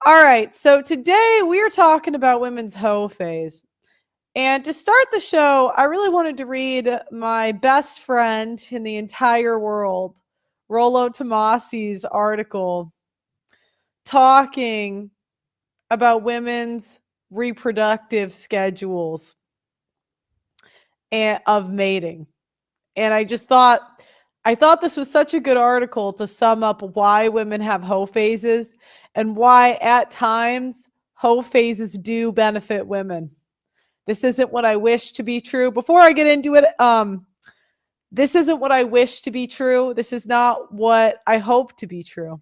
All right, so today we are talking about women's hoe phase. And to start the show, I really wanted to read my best friend in the entire world, Rollo Tomasi's article talking about women's reproductive schedules and of mating. And I thought this was such a good article to sum up why women have hoe phases and why at times hoe phases do benefit women. This isn't what I wish to be true. Before I get into it, this isn't what I wish to be true. This is not what I hope to be true.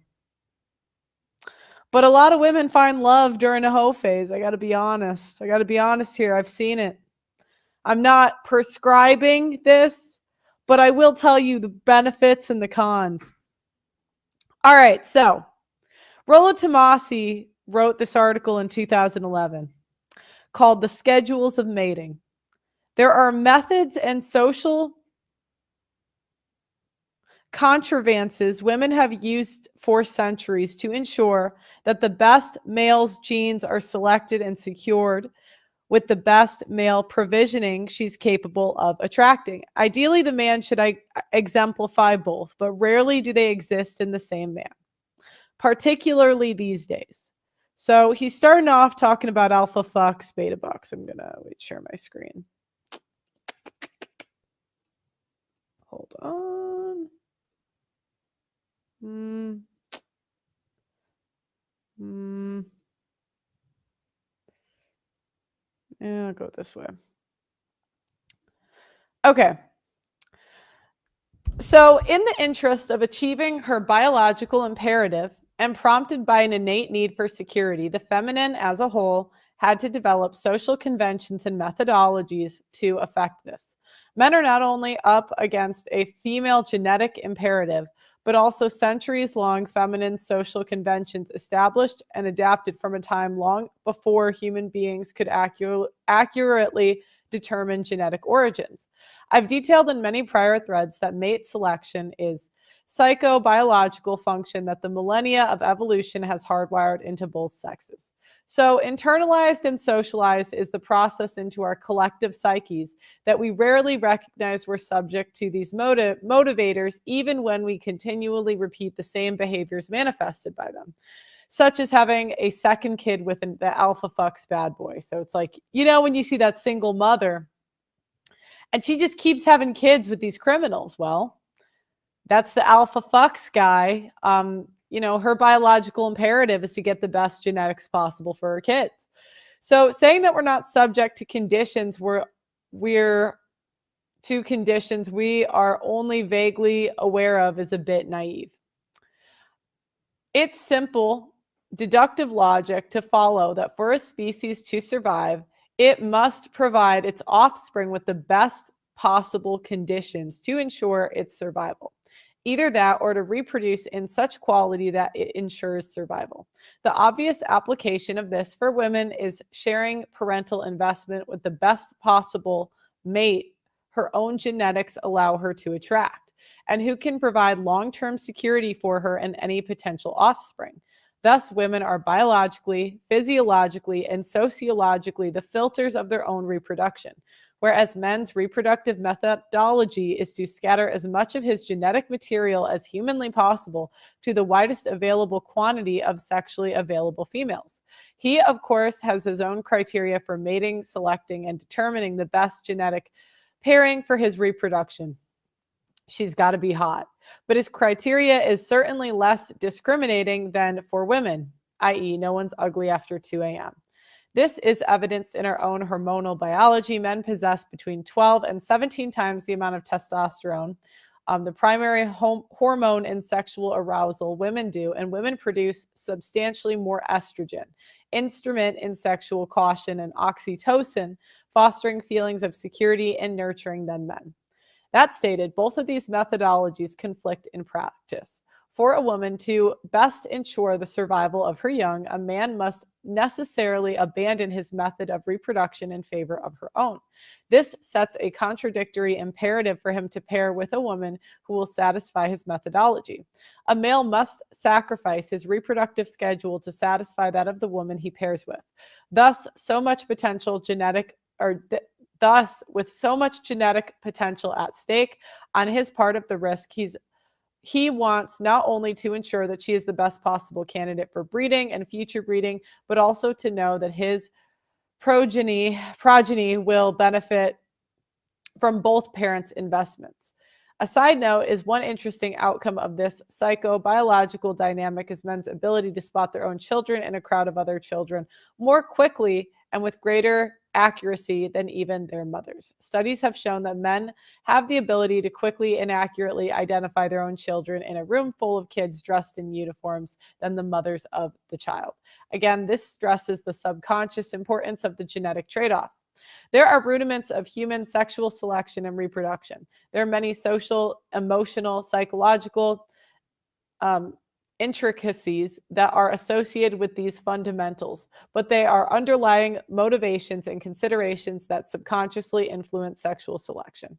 But a lot of women find love during a hoe phase. I got to be honest. I got to be honest here. I've seen it. I'm not prescribing this, but I will tell you the benefits and the cons. All right, so Rollo Tomasi wrote this article in 2011 called The Schedules of Mating. There are methods and social contrivances women have used for centuries to ensure that the best male's genes are selected and secured with the best male provisioning she's capable of attracting. Ideally, the man should exemplify both, but rarely do they exist in the same man, particularly these days. So he's starting off talking about alpha fucks, beta bucks. I'm going to share my screen. Hold on. Yeah, I'll go this way. Okay. So, in the interest of achieving her biological imperative and prompted by an innate need for security, the feminine as a whole had to develop social conventions and methodologies to effect this. Men are not only up against a female genetic imperative, but also centuries-long feminine social conventions established and adapted from a time long before human beings could accurately determine genetic origins. I've detailed in many prior threads that mate selection is psychobiological function that the millennia of evolution has hardwired into both sexes. So internalized and socialized is the process into our collective psyches that we rarely recognize we're subject to these motivators, even when we continually repeat the same behaviors manifested by them, such as having a second kid with the alpha fucks bad boy. So it's like, when you see that single mother and she just keeps having kids with these criminals, well, that's the alpha fucks guy. Her biological imperative is to get the best genetics possible for her kids. So saying that we're not subject to conditions we're to conditions we are only vaguely aware of is a bit naive. It's simple deductive logic to follow that for a species to survive, it must provide its offspring with the best possible conditions to ensure its survival. Either that or to reproduce in such quality that it ensures survival. The obvious application of this for women is sharing parental investment with the best possible mate her own genetics allow her to attract, and who can provide long-term security for her and any potential offspring. Thus, women are biologically, physiologically, and sociologically the filters of their own reproduction, whereas men's reproductive methodology is to scatter as much of his genetic material as humanly possible to the widest available quantity of sexually available females. He, of course, has his own criteria for mating, selecting, and determining the best genetic pairing for his reproduction. She's got to be hot. But his criteria is certainly less discriminating than for women, i.e., no one's ugly after 2 a.m. This is evidenced in our own hormonal biology. Men possess between 12 and 17 times the amount of testosterone, the primary hormone in sexual arousal. Women do, and women produce substantially more estrogen, instrument in sexual caution, and oxytocin, fostering feelings of security and nurturing than men. That stated, both of these methodologies conflict in practice. For a woman to best ensure the survival of her young, a man must necessarily abandon his method of reproduction in favor of her own. This sets a contradictory imperative for him to pair with a woman who will satisfy his methodology. A male must sacrifice his reproductive schedule to satisfy that of the woman he pairs with. Thus, so much potential genetic or Thus, with so much genetic potential at stake, on his part of the risk, he wants not only to ensure that she is the best possible candidate for breeding and future breeding, but also to know that his progeny will benefit from both parents' investments. A side note is one interesting outcome of this psychobiological dynamic is men's ability to spot their own children in a crowd of other children more quickly and with greater accuracy than even their mothers. Studies have shown that men have the ability to quickly and accurately identify their own children in a room full of kids dressed in uniforms than the mothers of the child. Again, this stresses the subconscious importance of the genetic trade-off. There are rudiments of human sexual selection and reproduction. There are many social, emotional, psychological intricacies that are associated with these fundamentals, but they are underlying motivations and considerations that subconsciously influence sexual selection.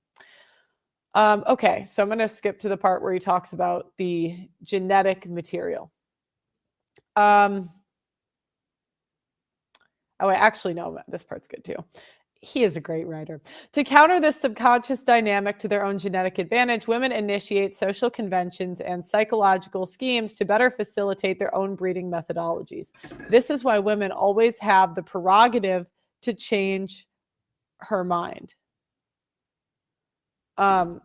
Okay, so I'm going to skip to the part where he talks about the genetic material. Oh, actually, no, this part's good too. He is a great writer. To counter this subconscious dynamic to their own genetic advantage, women initiate social conventions and psychological schemes to better facilitate their own breeding methodologies. This is why women always have the prerogative to change her mind. And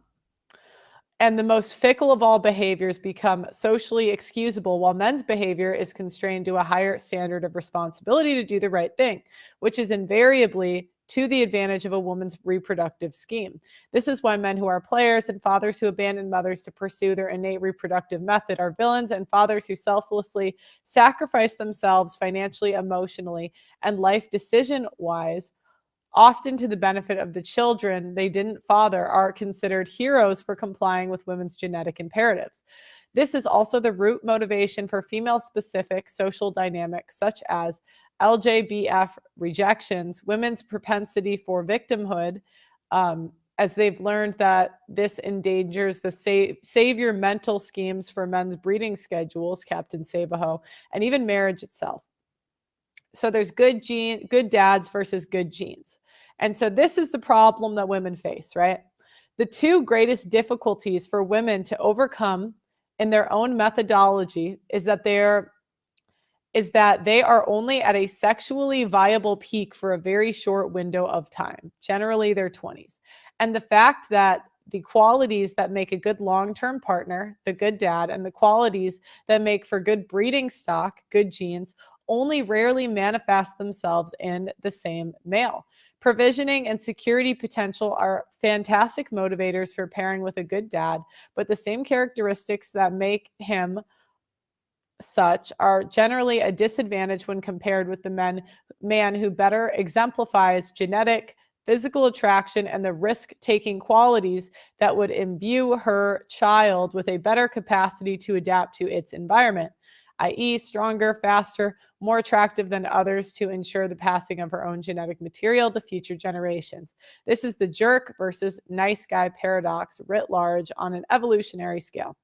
the most fickle of all behaviors become socially excusable, while men's behavior is constrained to a higher standard of responsibility to do the right thing, which is invariably to the advantage of a woman's reproductive scheme. This is why men who are players and fathers who abandon mothers to pursue their innate reproductive method are villains, and fathers who selflessly sacrifice themselves financially, emotionally, and life decision-wise, often to the benefit of the children they didn't father, are considered heroes for complying with women's genetic imperatives. This is also the root motivation for female-specific social dynamics such as LGBTF rejections, women's propensity for victimhood, as they've learned that this endangers the savior mental schemes for men's breeding schedules, Captain Sabaho, and even marriage itself. So there's good dads versus good genes. And so this is the problem that women face, right? The two greatest difficulties for women to overcome in their own methodology is that they are only at a sexually viable peak for a very short window of time, generally their 20s. And the fact that the qualities that make a good long-term partner, the good dad, and the qualities that make for good breeding stock, good genes, only rarely manifest themselves in the same male. Provisioning and security potential are fantastic motivators for pairing with a good dad, but the same characteristics that make him such are generally a disadvantage when compared with the man who better exemplifies genetic, physical attraction, and the risk-taking qualities that would imbue her child with a better capacity to adapt to its environment, i.e. stronger, faster, more attractive than others to ensure the passing of her own genetic material to future generations. This is the jerk versus nice guy paradox writ large on an evolutionary scale.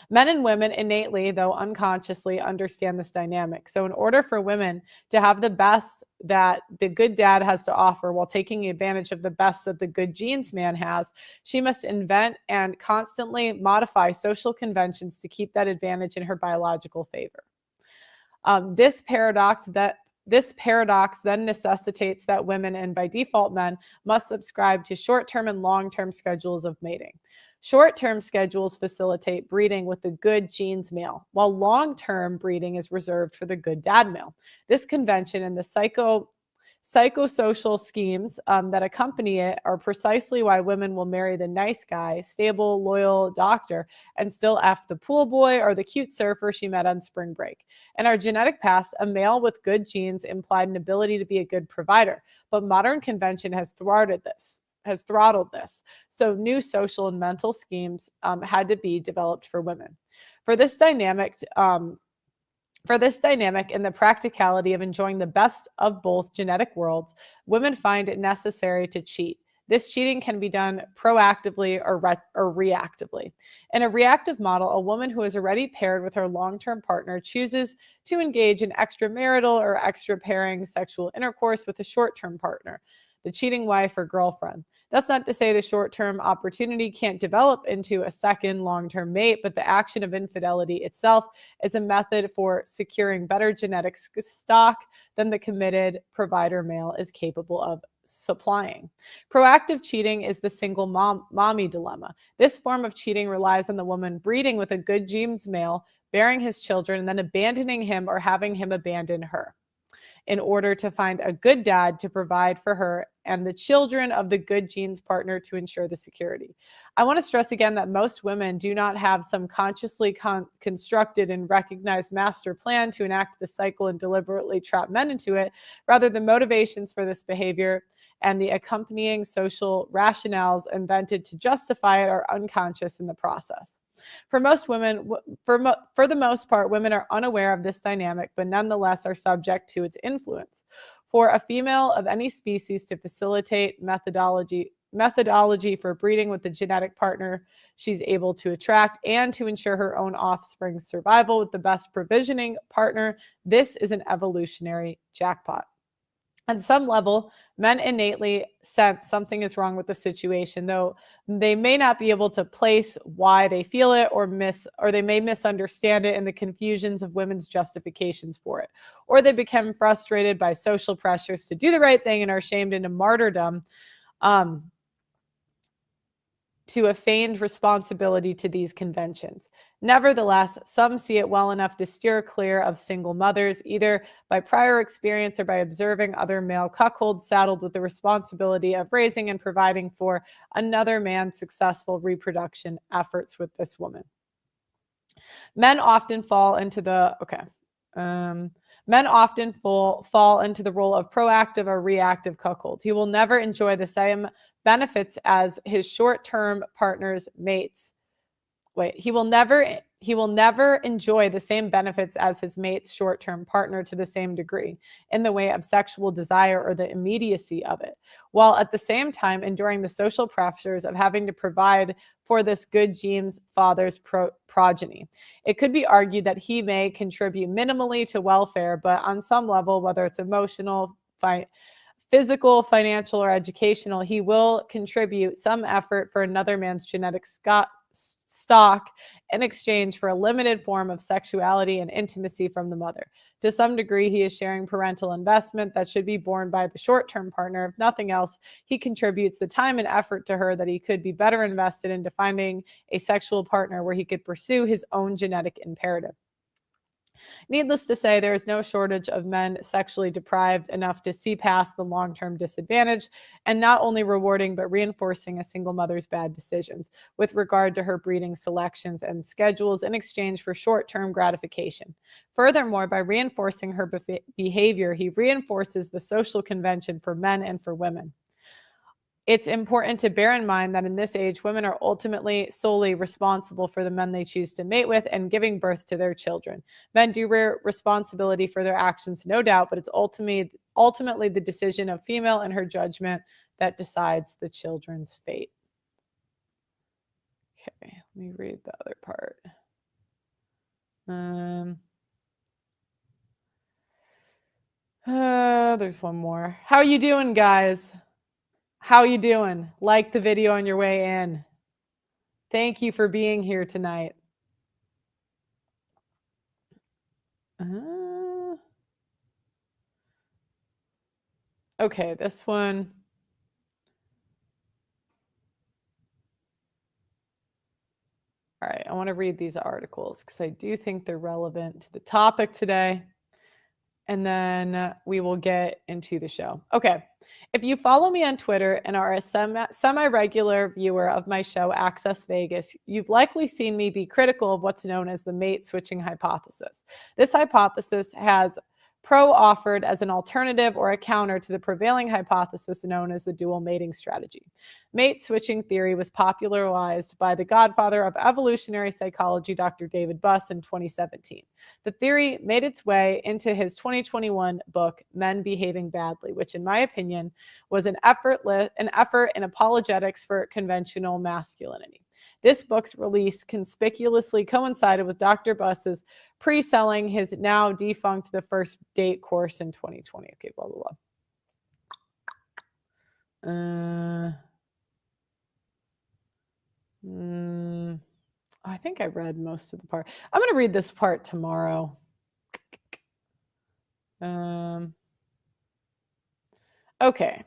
Men and women innately, though unconsciously, understand this dynamic. So in order for women to have the best that the good dad has to offer while taking advantage of the best that the good genes man has, she must invent and constantly modify social conventions to keep that advantage in her biological favor. This paradox then necessitates that women, and by default men, must subscribe to short-term and long-term schedules of mating. Short-term schedules facilitate breeding with the good genes male, while long-term breeding is reserved for the good dad male. This convention and the psychosocial schemes that accompany it are precisely why women will marry the nice guy, stable, loyal doctor, and still F the pool boy or the cute surfer she met on spring break. In our genetic past, a male with good genes implied an ability to be a good provider, but modern convention has throttled this. So new social and mental schemes had to be developed for women. For this dynamic, and the practicality of enjoying the best of both genetic worlds, women find it necessary to cheat. This cheating can be done proactively or reactively. In a reactive model, a woman who is already paired with her long-term partner chooses to engage in extramarital or extra-pairing sexual intercourse with a short-term partner, the cheating wife or girlfriend. That's not to say the short-term opportunity can't develop into a second long-term mate, but the action of infidelity itself is a method for securing better genetic stock than the committed provider male is capable of supplying. Proactive cheating is the single mommy dilemma. This form of cheating relies on the woman breeding with a good genes male, bearing his children, and then abandoning him or having him abandon her in order to find a good dad to provide for her and the children of the good genes partner to ensure the security. I want to stress again that most women do not have some consciously constructed and recognized master plan to enact the cycle and deliberately trap men into it. Rather, the motivations for this behavior and the accompanying social rationales invented to justify it are unconscious in the process. For most women, for the most part, women are unaware of this dynamic, but nonetheless are subject to its influence. For a female of any species to facilitate methodology for breeding with the genetic partner she's able to attract and to ensure her own offspring's survival with the best provisioning partner, this is an evolutionary jackpot. On some level, men innately sense something is wrong with the situation, though they may not be able to place why they feel it or they may misunderstand it in the confusions of women's justifications for it. Or they become frustrated by social pressures to do the right thing and are shamed into martyrdom to a feigned responsibility to these conventions. Nevertheless, some see it well enough to steer clear of single mothers, either by prior experience or by observing other male cuckolds saddled with the responsibility of raising and providing for another man's successful reproduction efforts with this woman. Men often fall into the role of proactive or reactive cuckold. He will never enjoy the same benefits as his short-term partner's mates. He will never enjoy the same benefits as his mate's short-term partner to the same degree in the way of sexual desire or the immediacy of it, while at the same time enduring the social pressures of having to provide for this good genes father's progeny. It could be argued that he may contribute minimally to welfare, but on some level, whether it's emotional, physical, financial, or educational, he will contribute some effort for another man's genetic stock in exchange for a limited form of sexuality and intimacy from the mother. To some degree, he is sharing parental investment that should be borne by the short-term partner. If nothing else, he contributes the time and effort to her that he could be better invested into finding a sexual partner where he could pursue his own genetic imperative. Needless to say, there is no shortage of men sexually deprived enough to see past the long-term disadvantage and not only rewarding but reinforcing a single mother's bad decisions with regard to her breeding selections and schedules in exchange for short-term gratification. Furthermore, by reinforcing her behavior, he reinforces the social convention for men and for women. It's important to bear in mind that in this age, women are ultimately solely responsible for the men they choose to mate with and giving birth to their children. Men do bear responsibility for their actions, no doubt, but it's ultimately the decision of female and her judgment that decides the children's fate. Okay, let me read the other part. There's one more. How you doing, guys? How you doing? Like the video on your way in. Thank you for being here tonight. Okay, this one. All right, I want to read these articles because I do think they're relevant to the topic today. And then we will get into the show. Okay. If you follow me on Twitter and are a semi-regular viewer of my show, Access Vegas, you've likely seen me be critical of what's known as the mate switching hypothesis. This hypothesis has Pro offered as an alternative or a counter to the prevailing hypothesis known as the dual mating strategy. Mate switching theory was popularized by the godfather of evolutionary psychology, Dr. David Buss, in 2017. The theory made its way into his 2021 book, Men Behaving Badly, which, in my opinion, was an effort in apologetics for conventional masculinity. This book's release conspicuously coincided with Dr. Buss's pre-selling his now defunct The First Date course in 2020. Okay, blah, blah, blah. I think I read most of the part. I'm going to read this part tomorrow. Okay.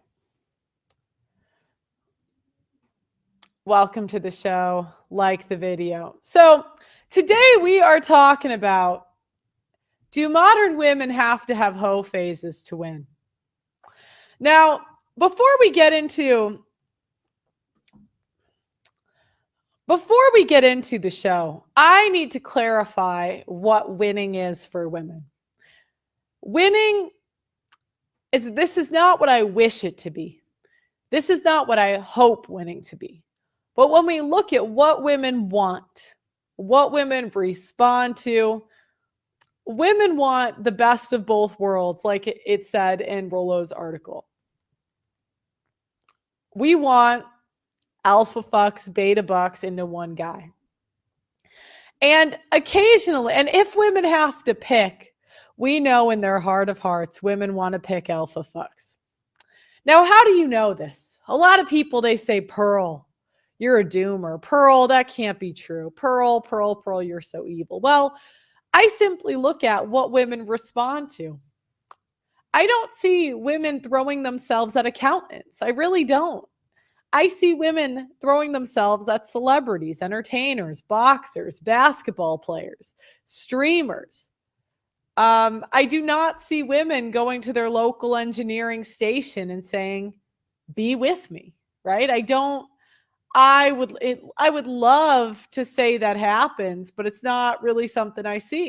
Welcome to the show. Like the video. So today we are talking about, do modern women have to have hoe phases to win? Now, before we get into the show, I need to clarify what winning is for women. Winning this is not what I wish it to be. This is not what I hope winning to be. But when we look at what women want, what women respond to, women want the best of both worlds, like it said in Rollo's article. We want alpha fucks, beta bucks into one guy. And occasionally, and if women have to pick, we know in their heart of hearts, women want to pick alpha fucks. Now, how do you know this? A lot of people, they say, Pearl, you're a doomer. Pearl, that can't be true. Pearl, you're so evil. Well, I simply look at what women respond to. I don't see women throwing themselves at accountants. I really don't. I see women throwing themselves at celebrities, entertainers, boxers, basketball players, streamers. I do not see women going to their local engineering station and saying, be with me, right? I would love to say that happens, but it's not really something I see.